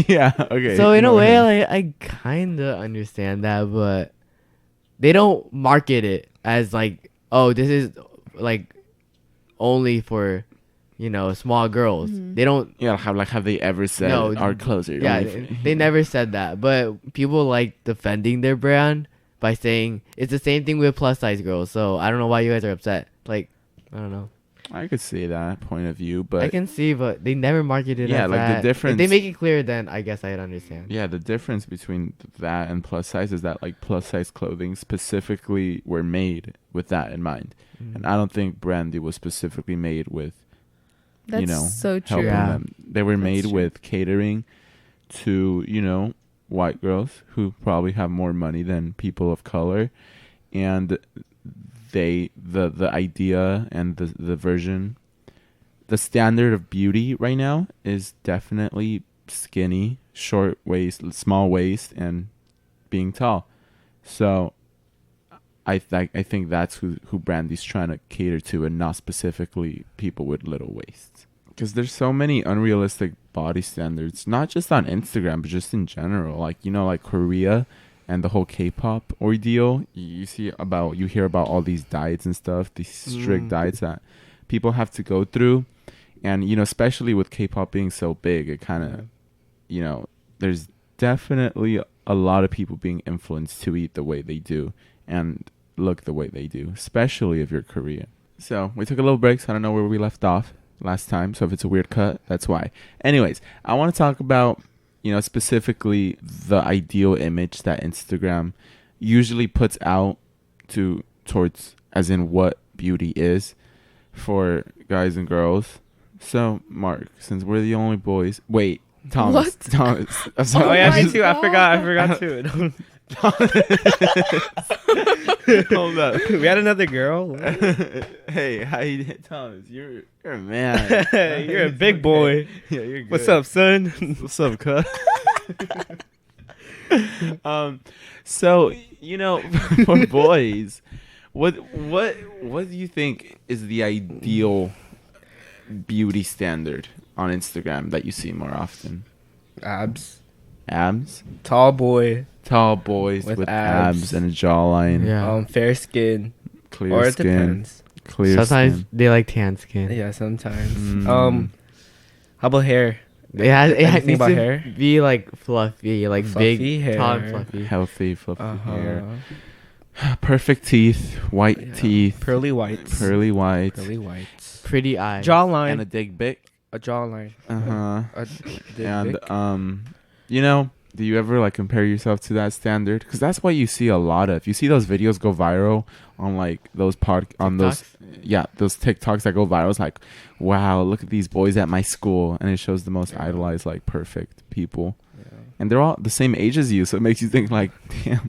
Speaker 1: Yeah. Okay.
Speaker 2: So in a
Speaker 1: go
Speaker 2: way,
Speaker 1: ahead.
Speaker 2: I kind of understand that, but they don't market it as like, oh, this is like only for, small girls.
Speaker 4: Mhm.
Speaker 2: They don't.
Speaker 1: Yeah. Have they ever said
Speaker 2: No,
Speaker 1: our clothes are
Speaker 2: Yeah,
Speaker 1: only for-"
Speaker 2: they never said that. But people like defending their brand by saying it's the same thing with plus size girls. So I don't know why you guys are upset. Like, I don't know.
Speaker 1: I could see that point of view, but
Speaker 2: I can see, but they never marketed it.
Speaker 1: Yeah,
Speaker 2: as
Speaker 1: like the
Speaker 2: that.
Speaker 1: difference-
Speaker 2: If they make it clear, then I guess I'd understand.
Speaker 1: yeah, the difference between that and plus size is that like plus size clothing specifically were made with that in mind, and I don't think Brandy was specifically made with
Speaker 4: That's so
Speaker 1: helping
Speaker 4: true.
Speaker 2: Yeah.
Speaker 1: them. They were
Speaker 4: That's
Speaker 1: made
Speaker 4: true.
Speaker 1: with catering to white girls who probably have more money than people of color, and the idea and the version, the standard of beauty right now is definitely skinny, short waist, small waist, and being tall. So I think that's who Brandy's trying to cater to, and not specifically people with little waists. Because there's so many unrealistic body standards, not just on Instagram, but just in general. Like, you know, like Korea and the whole K-pop ordeal. You hear about all these diets and stuff, these strict diets that people have to go through. And, you know, especially with K-pop being so big, it kind of, you know, there's definitely a lot of people being influenced to eat the way they do and look the way they do, especially if you're Korean. So we took a little break, so I don't know where we left off last time. So if it's a weird cut, that's why. Anyways, I want to talk about, you know, specifically the ideal image that Instagram usually puts out towards, as in what beauty is for guys and girls. So, Mark, since we're the only boys, wait, Thomas,
Speaker 4: What?
Speaker 1: Thomas. I'm
Speaker 5: Oh
Speaker 1: sorry.
Speaker 5: yeah,
Speaker 4: my
Speaker 5: me too. I
Speaker 4: God.
Speaker 5: forgot too.
Speaker 1: Hold up.
Speaker 5: We had another girl.
Speaker 1: Hey, how you doing, Thomas? You're a man.
Speaker 5: You're a big boy.
Speaker 1: Yeah, you're good.
Speaker 5: What's up, son?
Speaker 1: What's up, cuz? So, you know, for boys, what do you think is the ideal beauty standard on Instagram that you see more often?
Speaker 5: Abs.
Speaker 1: Abs?
Speaker 5: Tall boy.
Speaker 1: Tall boys with,
Speaker 5: With
Speaker 1: abs.
Speaker 5: abs.
Speaker 1: and a jawline.
Speaker 2: Yeah.
Speaker 5: Fair skin.
Speaker 1: Clear
Speaker 5: Or it
Speaker 1: skin.
Speaker 5: depends.
Speaker 1: Clear
Speaker 2: Sometimes
Speaker 1: skin.
Speaker 2: they like tan skin.
Speaker 5: Yeah, sometimes.
Speaker 1: Mm.
Speaker 5: How about hair?
Speaker 2: It
Speaker 5: Anything
Speaker 2: needs
Speaker 5: about
Speaker 2: to
Speaker 5: hair?
Speaker 2: be like fluffy, like
Speaker 5: Fluffy
Speaker 2: big,
Speaker 5: hair.
Speaker 2: tall, and fluffy.
Speaker 1: Healthy, fluffy
Speaker 5: Uh-huh.
Speaker 1: hair. Perfect teeth. White
Speaker 5: Yeah.
Speaker 1: teeth.
Speaker 5: Pearly whites.
Speaker 1: Pearly white.
Speaker 5: Pearly whites.
Speaker 2: Pretty eyes.
Speaker 5: Jawline.
Speaker 1: And a dig bic.
Speaker 5: A jawline.
Speaker 1: Uh-huh. And,
Speaker 5: Dick.
Speaker 1: you know, do you ever, like, compare yourself to that standard? Because that's what you see a lot of. You see those videos go viral on, like, those those TikToks that go viral. It's like, wow, look at these boys at my school. And it shows the most idolized, like, perfect people. And they're all the same age as you, so it makes you think, like, damn,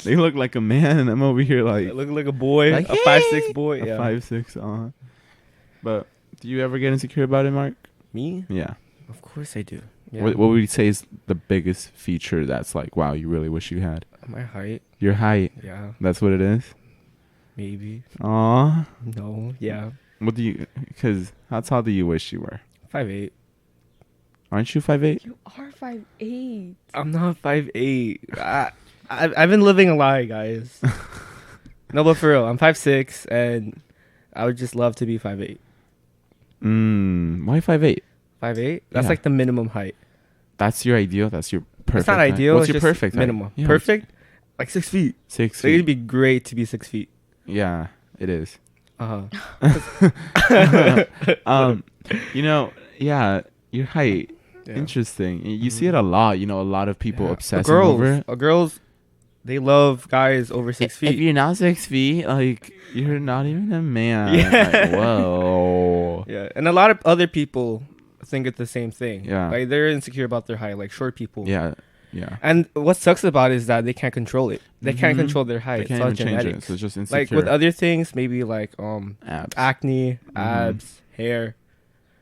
Speaker 1: they look like a man, and I'm over here, like,
Speaker 5: Look like a boy.
Speaker 1: like,
Speaker 5: a 5'6" boy.
Speaker 1: a
Speaker 5: Yeah.
Speaker 1: 5'6". But do you ever get insecure about it, Mark?
Speaker 5: Me?
Speaker 1: Yeah.
Speaker 5: Of course I do. Yeah.
Speaker 1: What would you say is the biggest feature that's like, wow, you really wish you had?
Speaker 5: My height.
Speaker 1: Your height.
Speaker 5: Yeah.
Speaker 1: That's what it is?
Speaker 5: Maybe.
Speaker 1: Aw.
Speaker 5: No. Yeah.
Speaker 1: What do you, because how tall do you wish you were?
Speaker 5: 5'8".
Speaker 1: Aren't you 5'8"?
Speaker 4: You are 5'8".
Speaker 5: I'm not 5'8". I've been living a lie, guys. No, but for real, I'm 5'6", and I would just love to be 5'8".
Speaker 1: Why 5'8"?
Speaker 5: 5'8"? That's
Speaker 1: Yeah.
Speaker 5: like the minimum height.
Speaker 1: That's your ideal? That's your perfect
Speaker 5: It's not
Speaker 1: height?
Speaker 5: ideal.
Speaker 1: What's
Speaker 5: it's
Speaker 1: your
Speaker 5: just
Speaker 1: perfect height?
Speaker 5: minimum?
Speaker 1: Yeah,
Speaker 5: Perfect? Like 6 feet.
Speaker 1: 6
Speaker 5: So it'd
Speaker 1: feet.
Speaker 5: be great to be 6 feet.
Speaker 1: Yeah, it is.
Speaker 5: Uh-huh.
Speaker 1: You know, yeah, your height.
Speaker 5: Yeah.
Speaker 1: Interesting. You see it a lot. You know, a lot of people
Speaker 5: Yeah.
Speaker 1: obsessing over it.
Speaker 5: Girls, they love guys over 6
Speaker 1: If
Speaker 5: feet.
Speaker 1: you're not 6 feet, like, you're not even a man.
Speaker 5: Yeah.
Speaker 1: Like, whoa.
Speaker 5: Yeah, and a lot of other people think it's the same thing.
Speaker 1: Yeah.
Speaker 5: Like, they're insecure about their height, like short people.
Speaker 1: Yeah, yeah.
Speaker 5: And what sucks about it is that they can't control it. They can't
Speaker 1: Mhm.
Speaker 5: control their
Speaker 1: They
Speaker 5: height.
Speaker 1: can't
Speaker 5: It's all
Speaker 1: even change it.
Speaker 5: genetics.
Speaker 1: So it's just insecure.
Speaker 5: Like with other things, maybe like
Speaker 1: abs.
Speaker 5: acne, abs, hair.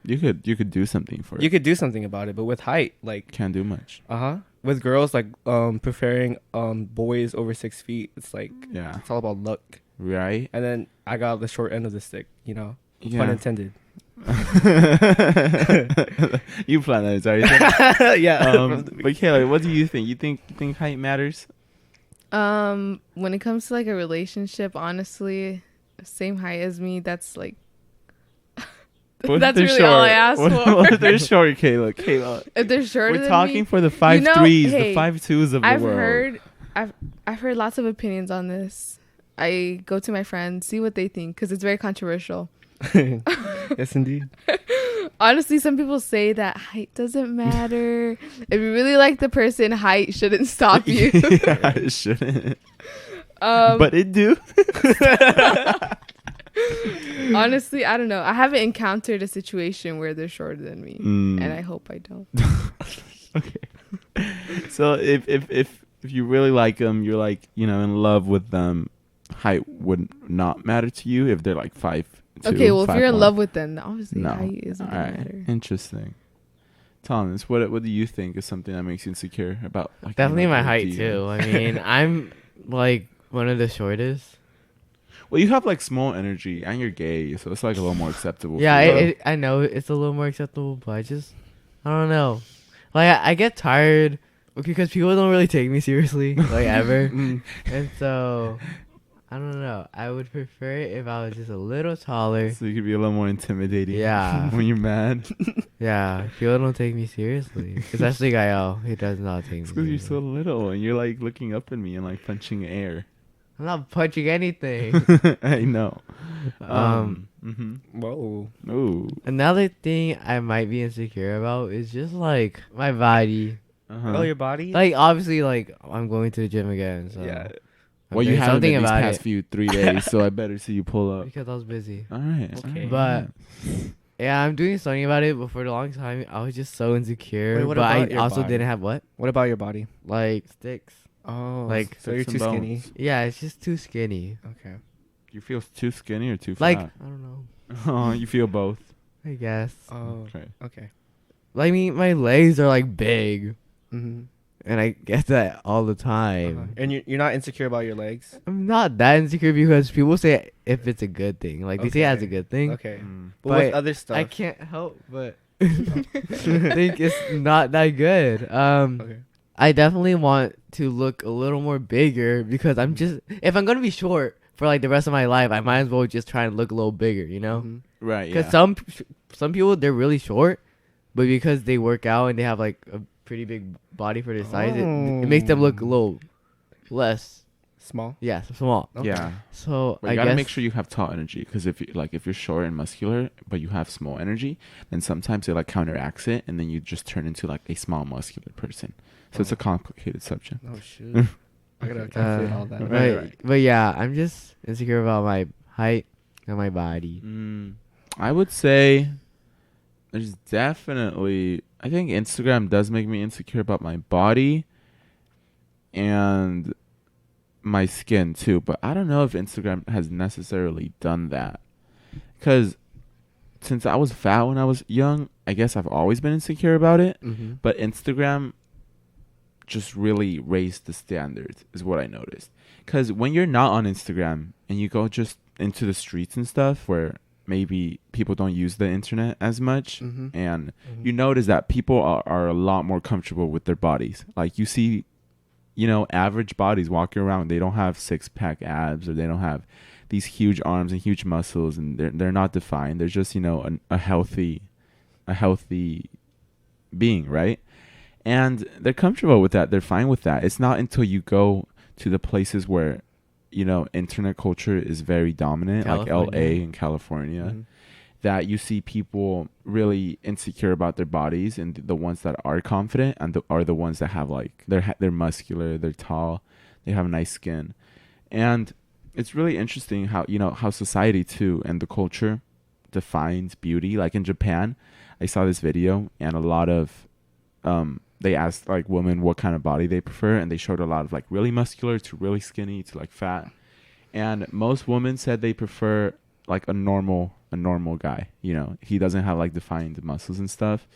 Speaker 1: You could do something for it.
Speaker 5: You could do something about it, but with height, like
Speaker 1: Can't do much.
Speaker 5: with girls, like preferring boys over 6 feet, it's like
Speaker 1: Yeah.
Speaker 5: it's all about luck.
Speaker 1: Right?
Speaker 5: And then I got the short end of the stick, you know, pun
Speaker 1: Yeah.
Speaker 5: intended.
Speaker 1: You plan that, sorry.
Speaker 5: Yeah.
Speaker 1: But Kayla, what do you think? You think height matters?
Speaker 4: When it comes to like a relationship, honestly, same height as me, that's like
Speaker 1: What if
Speaker 4: that's
Speaker 1: they're
Speaker 4: really all I
Speaker 1: short?
Speaker 4: asked
Speaker 1: What
Speaker 4: for.
Speaker 1: if they're short, Kayla? Kayla.
Speaker 4: If they're shorter
Speaker 1: We're
Speaker 4: than
Speaker 1: talking
Speaker 4: me,
Speaker 1: for the 5'3s",
Speaker 4: hey,
Speaker 1: the 5'2s of the world.
Speaker 4: I've heard lots of opinions on this. I go to my friends, see what they think, because it's very controversial.
Speaker 5: Yes, indeed.
Speaker 4: Honestly, some people say that height doesn't matter. If you really like the person, height shouldn't stop you.
Speaker 1: Yeah, it shouldn't. But it do.
Speaker 4: Honestly, I don't know. I haven't encountered a situation where they're shorter than me, and I hope I don't.
Speaker 1: Okay. So if you really like them, you're like, you know, in love with them, height would not matter to you if they're like 5'2".
Speaker 4: Okay, well, if you're in
Speaker 1: 5'1".
Speaker 4: love with them, then obviously
Speaker 1: No.
Speaker 4: height isn't gonna matter.
Speaker 1: Interesting. Thomas, what do you think is something that makes you insecure about? Like,
Speaker 2: Definitely
Speaker 1: you know,
Speaker 2: my
Speaker 1: what
Speaker 2: height
Speaker 1: do you-
Speaker 2: too. I mean, I'm like one of the shortest.
Speaker 1: Well, you have like small energy and you're gay, so it's like a little more acceptable.
Speaker 2: Yeah,
Speaker 1: for you.
Speaker 2: I know it's a little more acceptable, but I don't know. Like I get tired because people don't really take me seriously, like ever, and so I don't know. I would prefer it if I was just a little taller.
Speaker 1: So you could be a little more intimidating.
Speaker 2: Yeah.
Speaker 1: when you're mad.
Speaker 2: Yeah, people don't take me seriously, especially Gael. He does not take me.
Speaker 1: It's because you're so
Speaker 2: seriously.
Speaker 1: little and you're like looking up at me and like punching air.
Speaker 2: I'm not punching anything.
Speaker 1: I know.
Speaker 5: Whoa.
Speaker 1: Ooh.
Speaker 2: Another thing I might be insecure about is just like my body.
Speaker 1: Uh-huh.
Speaker 5: Oh, your body?
Speaker 2: Like obviously, like I'm going to the gym again, so
Speaker 5: yeah.
Speaker 2: I'm
Speaker 1: Well, you
Speaker 2: doing
Speaker 1: haven't
Speaker 2: something
Speaker 1: been these
Speaker 2: about
Speaker 1: past
Speaker 2: it
Speaker 1: few 3 days, so I better see you pull up.
Speaker 2: because I was busy.
Speaker 1: All right.
Speaker 5: Okay.
Speaker 2: But yeah, I'm doing something about it. But for the long time, I was just so insecure.
Speaker 5: Wait, what
Speaker 2: but I
Speaker 5: about your
Speaker 2: also
Speaker 5: body?
Speaker 2: didn't have what
Speaker 5: What about your body?
Speaker 2: like sticks.
Speaker 5: Oh,
Speaker 2: Like,
Speaker 5: so you're
Speaker 1: sticks
Speaker 5: too
Speaker 1: and
Speaker 5: skinny.
Speaker 1: bones.
Speaker 2: Yeah, it's just too skinny.
Speaker 5: Okay.
Speaker 1: You feel too skinny or too
Speaker 2: Like
Speaker 1: fat?
Speaker 2: I don't know.
Speaker 1: Oh, you feel both.
Speaker 2: I guess.
Speaker 5: Oh,
Speaker 1: Okay.
Speaker 5: okay.
Speaker 2: Like, I mean, my legs are like big,
Speaker 5: Mm-hmm.
Speaker 2: and I get that all the time.
Speaker 5: And you're not insecure about your legs?
Speaker 2: I'm not that insecure because people say if it's a good thing. Like they say it as a
Speaker 5: Okay.
Speaker 2: good thing.
Speaker 5: Okay.
Speaker 1: Mm.
Speaker 5: But
Speaker 2: But
Speaker 5: with other stuff?
Speaker 2: I can't help but think it's not that good.
Speaker 5: Okay.
Speaker 2: I definitely want to look a little more bigger because I'm just if I'm gonna be short for like the rest of my life, I might as well just try and look a little bigger, you know?
Speaker 5: Mhm.
Speaker 1: Right.
Speaker 2: Because
Speaker 1: Yeah.
Speaker 2: some people they're really short, but because they work out and they have like a pretty big body for their size, it makes them look a little less.
Speaker 5: Small?
Speaker 2: Yeah, small.
Speaker 5: Okay.
Speaker 1: Yeah.
Speaker 2: So
Speaker 1: But
Speaker 2: I
Speaker 1: you gotta
Speaker 2: guess
Speaker 1: make sure you have tall energy, because if you're short and muscular but you have small energy, then sometimes it like counteracts it, and then you just turn into like a small muscular person. So it's a complicated subject.
Speaker 5: Oh, shoot. I gotta calculate all that.
Speaker 1: Right.
Speaker 2: But yeah, I'm just insecure about my height and my body.
Speaker 1: I would say there's definitely, I think Instagram does make me insecure about my body and my skin too, but I don't know if Instagram has necessarily done that, because since I was fat when I was young, I guess I've always been insecure about it.
Speaker 2: Mm-hmm.
Speaker 1: But Instagram just really raised the standards, is what I noticed. Because when you're not on Instagram and you go just into the streets and stuff where maybe people don't use the internet as much,
Speaker 5: Mhm.
Speaker 1: and you notice that people are a lot more comfortable with their bodies. Like you see, average bodies walking around, they don't have 6-pack abs, or they don't have these huge arms and huge muscles, and they're not defined. They're just, a healthy being, right? And they're comfortable with that. They're fine with that. It's not until you go to the places where, internet culture is very dominant, like
Speaker 2: California.
Speaker 1: LA and California,
Speaker 5: Mhm.
Speaker 1: that you see people really insecure about their bodies, and the ones that are confident are the ones that have like they're muscular, they're tall, they have nice skin. And it's really interesting how society too and the culture defines beauty. Like in Japan, I saw this video, and a lot of they asked like women what kind of body they prefer, and they showed a lot of like really muscular to really skinny to like fat. And most women said they prefer like a normal guy. He doesn't have like defined muscles and stuff.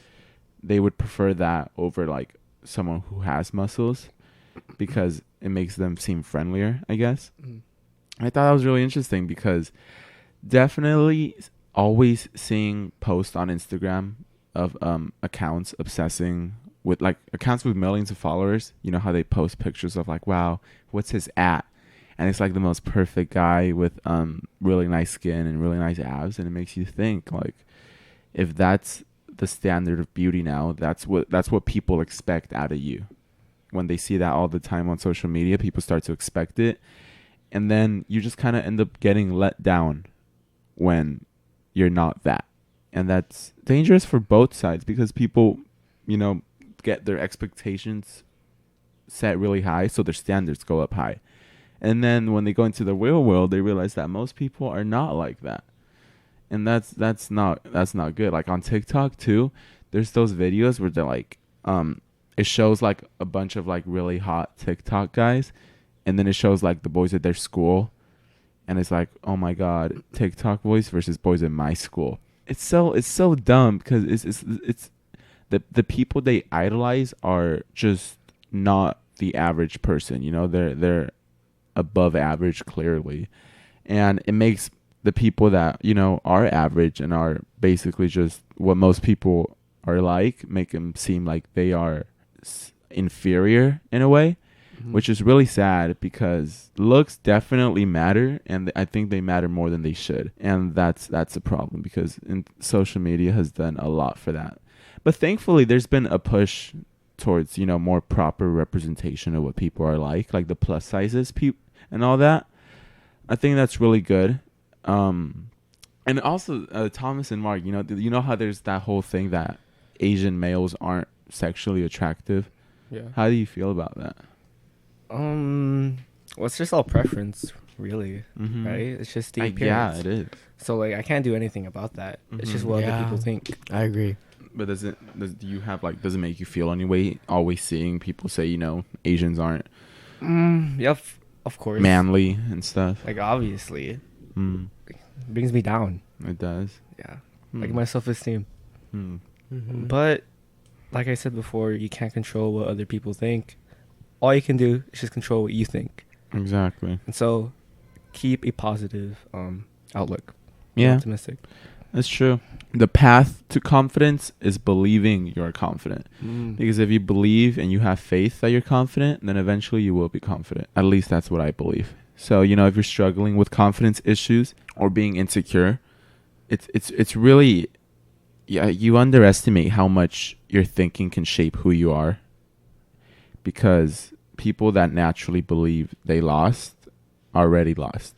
Speaker 1: They would prefer that over like someone who has muscles, because it makes them seem friendlier, I guess.
Speaker 5: Mhm.
Speaker 1: I thought that was really interesting, because definitely always seeing posts on Instagram of accounts obsessing with like accounts with millions of followers. You know how they post pictures of like, wow, what's his @ and it's like the most perfect guy with really nice skin and really nice abs, and it makes you think like, if that's the standard of beauty now, that's what people expect out of you. When they see that all the time on social media, people start to expect it, and then you just kind of end up getting let down when you're not that. And that's dangerous for both sides, because people, get their expectations set really high, so their standards go up high. And then when they go into the real world, they realize that most people are not like that. And that's not good. Like on TikTok too, there's those videos where they're like, it shows like a bunch of like really hot TikTok guys, and then it shows like the boys at their school, and it's like, oh my god, TikTok boys versus boys in my school. It's so dumb, because it's the people they idolize are just not the average person. They're above average clearly, and it makes the people that are average and are basically just what most people are like, make them seem like they are inferior in a way, which is really sad because looks definitely matter, and I think they matter more than they should, and that's a problem because social media has done a lot for that. But thankfully, there's been a push towards more proper representation of what people are like the plus sizes and all that. I think that's really good. And also Thomas and Mark, you know how there's that whole thing that Asian males aren't sexually attractive.
Speaker 5: Yeah.
Speaker 1: How do you feel about that?
Speaker 5: Well, it's just all preference, really,
Speaker 1: Mm-hmm.
Speaker 5: right? It's just the
Speaker 1: Yeah,
Speaker 5: appearance.
Speaker 1: it is.
Speaker 5: So I can't do anything about that. It's just what
Speaker 2: Yeah.
Speaker 5: other people think.
Speaker 2: I agree.
Speaker 1: But does it make you feel any way always seeing people say Asians aren't
Speaker 5: Yep, of course.
Speaker 1: manly and stuff?
Speaker 5: Obviously,
Speaker 1: Mm,
Speaker 5: brings me down.
Speaker 1: it does.
Speaker 5: Yeah,
Speaker 1: Mm.
Speaker 5: my self-esteem.
Speaker 1: Mm.
Speaker 5: But like I said before, you can't control what other people think. All you can do is just control what you think.
Speaker 1: Exactly.
Speaker 5: And so, keep a positive outlook. Be
Speaker 1: Yeah,
Speaker 5: optimistic.
Speaker 1: that's true. The path to confidence is believing you're confident.
Speaker 2: Mm.
Speaker 1: Because if you believe and you have faith that you're confident, then eventually you will be confident. At least that's what I believe. So, if you're struggling with confidence issues or being insecure, it's really, you underestimate how much your thinking can shape who you are. Because people that naturally believe they lost already lost.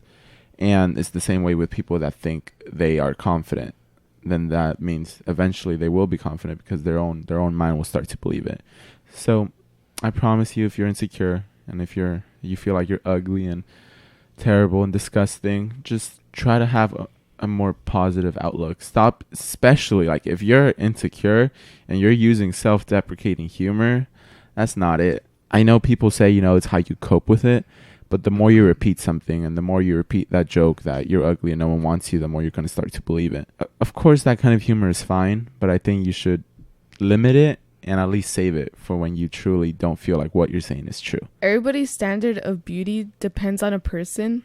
Speaker 1: And it's the same way with people that think they are confident. Then that means eventually they will be confident because their own mind will start to believe it. So I promise you, if you're insecure and if you feel like you're ugly and terrible and disgusting, just try to have a more positive outlook. Stop, especially if you're insecure and you're using self-deprecating humor, that's not it. I know people say, it's how you cope with it. But the more you repeat something and the more you repeat that joke that you're ugly and no one wants you, the more you're going to start to believe it. Of course, that kind of humor is fine, but I think you should limit it and at least save it for when you truly don't feel like what you're saying is true.
Speaker 4: Everybody's standard of beauty depends on a person.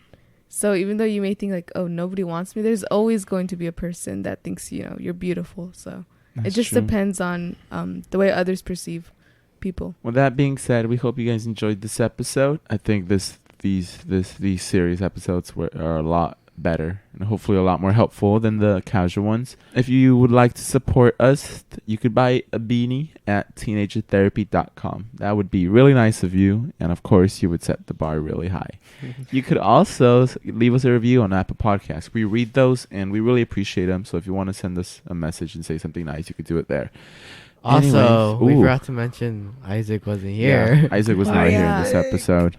Speaker 4: So even though you may think oh, nobody wants me, there's always going to be a person that thinks, you're beautiful. So
Speaker 1: That's
Speaker 4: it just
Speaker 1: true.
Speaker 4: depends on the way others perceive people.
Speaker 1: With that being said, we hope you guys enjoyed this episode. I think these series episodes are a lot better and hopefully a lot more helpful than the casual ones. If you would like to support us, you could buy a beanie at teenagertherapy.com. That would be really nice of you, and of course you would set the bar really high. You could also leave us a review on Apple Podcasts. We read those and we really appreciate them, so if you want to send us a message and say something nice, you could do it there.
Speaker 2: Also, we
Speaker 1: Ooh.
Speaker 2: forgot to mention Isaac wasn't here.
Speaker 1: Yeah, Isaac was
Speaker 4: Oh,
Speaker 1: not here in
Speaker 4: yeah.
Speaker 1: this episode.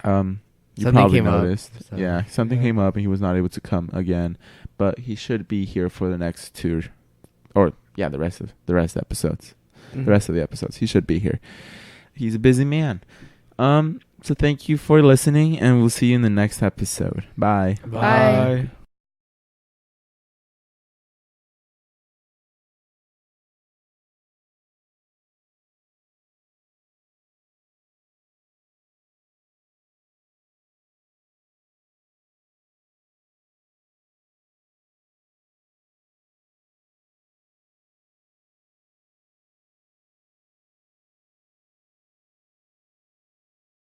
Speaker 1: You
Speaker 2: Something
Speaker 1: probably
Speaker 2: came up,
Speaker 1: noticed.
Speaker 2: so-
Speaker 1: Yeah, something came up and he was not able to come again, but he should be here for the next two, or the rest of the episodes.
Speaker 5: Mhm.
Speaker 1: The rest of the episodes, he should be here. He's a busy man. So thank you for listening, and we'll see you in the next episode. Bye.
Speaker 4: Bye.